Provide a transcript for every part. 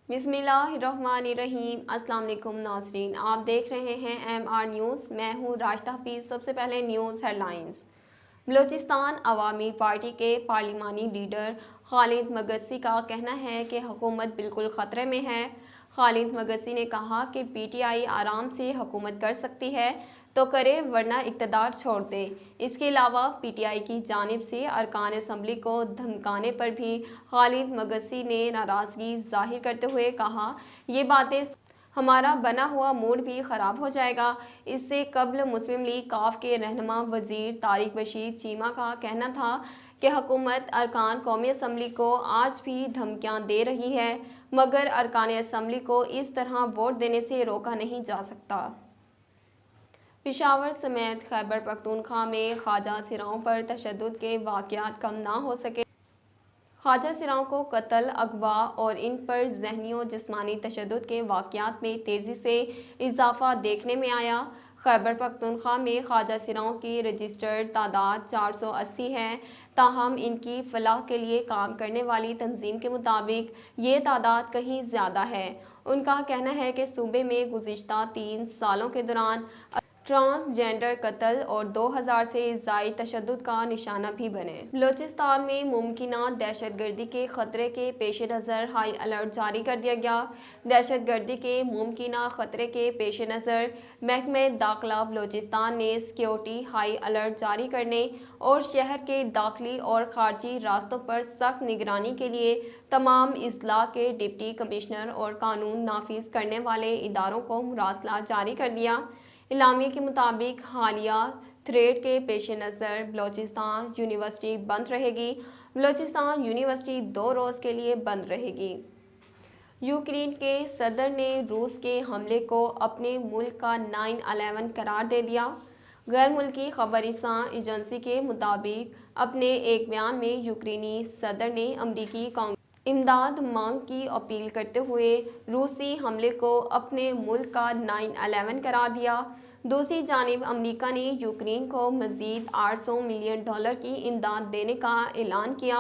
बिस्मिल्लाहिर्रहमानिर्रहीम। अस्सलाम वालेकुम नाज़रीन, आप देख रहे हैं MR न्यूज़। मैं हूँ राशिदा हफीज़। सबसे पहले न्यूज़ हेडलाइंस। बलूचिस्तान अवामी पार्टी के पार्लिमानी लीडर खालिद मगसी का कहना है कि हुकूमत बिल्कुल ख़तरे में है। खालिद मगसी ने कहा कि PTI आराम से हुकूमत कर सकती है तो करे, वरना इक़्तिदार छोड़ दे। इसके अलावा PTI की जानिब से अरकान असम्बली को धमकाने पर भी खालिद मगसी ने नाराज़गी ज़ाहिर करते हुए कहा, ये बातें हमारा बना हुआ मूड भी ख़राब हो जाएगा। इससे कबल मुस्लिम लीग काफ के रहनुमा वज़ीर तारिक बशीर चीमा का कहना था कि हुकूमत अरकान कौमी असम्बली को आज भी धमकियाँ दे रही है, मगर अरकान असम्बली को इस तरह वोट देने से रोका नहीं जा सकता। पेशावर समेत खैबर पख्तूनख्वा में ख्वाजा सिराओं पर तशद्दुद के वाक़यात कम ना हो सके। ख्वाजा सिराओं को कत्ल, अगवा और इन पर ज़हनी और जिस्मानी तशद्दुद के वाक़यात में तेज़ी से इजाफ़ा देखने में आया। खैबर पख्तूनख्वा में ख्वाजा सिराओं की रजिस्टर्ड तादाद 480 है, ताहम इनकी फलाह के लिए काम करने वाली तंजीम के मुताबिक ये तादाद कहीं ज़्यादा है। उनका कहना है कि सूबे में गुज़िश्ता 3 सालों के दौरान ट्रांसजेंडर कत्ल और 2000 से ज़ायद तशद्दुद का निशाना भी बने। बलूचिस्तान में मुमकिना दहशतगर्दी के खतरे के पेश नज़र हाई अलर्ट जारी कर दिया गया। दहशतगर्दी के मुमकिना खतरे के पेश नज़र महकमे दाखिला बलूचिस्तान ने सिक्योरिटी हाई अलर्ट जारी करने और शहर के दाखिली और खारजी रास्तों पर सख्त निगरानी के लिए तमाम अजला के डिप्टी कमिश्नर और कानून नाफिज करने वाले इदारों को मुरासला जारी कर दिया। इलामिया के मुताबिक हालिया थ्रेट के पेश नज़र बलूचिस्तान यूनिवर्सिटी बंद रहेगी। बलूचिस्तान यूनिवर्सिटी 2 रोज़ के लिए बंद रहेगी। यूक्रेन के सदर ने रूस के हमले को अपने मुल्क का 9/11 करार दे दिया। गैर मुल्की खबरसां एजेंसी के मुताबिक अपने एक बयान में यूक्रेनी सदर ने अमरीकी इमदाद मांग की अपील करते हुए रूसी हमले को अपने मुल्क का 9/11 करार दिया। दूसरी जानिब अमरीका ने यूक्रेन को मज़ीद $800 मिलियन की इमदाद देने का ऐलान किया।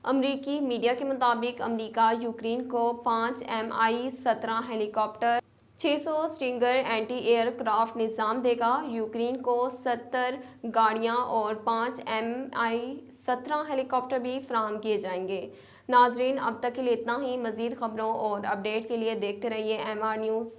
अमरीकी मीडिया के मुताबिक अमरीका यूक्रेन को 5 Mi-17 helicopter, 600 stinger anti aircraft निज़ाम देगा। यूक्रेन को 70 गाड़ियाँ और 5 Mi-17 हेलीकॉप्टर भी फराहम किए जाएंगे। नाजरीन, अब तक के लिए इतना ही। मज़ीद खबरों और अपडेट के लिए देखते रहिए MR न्यूज़।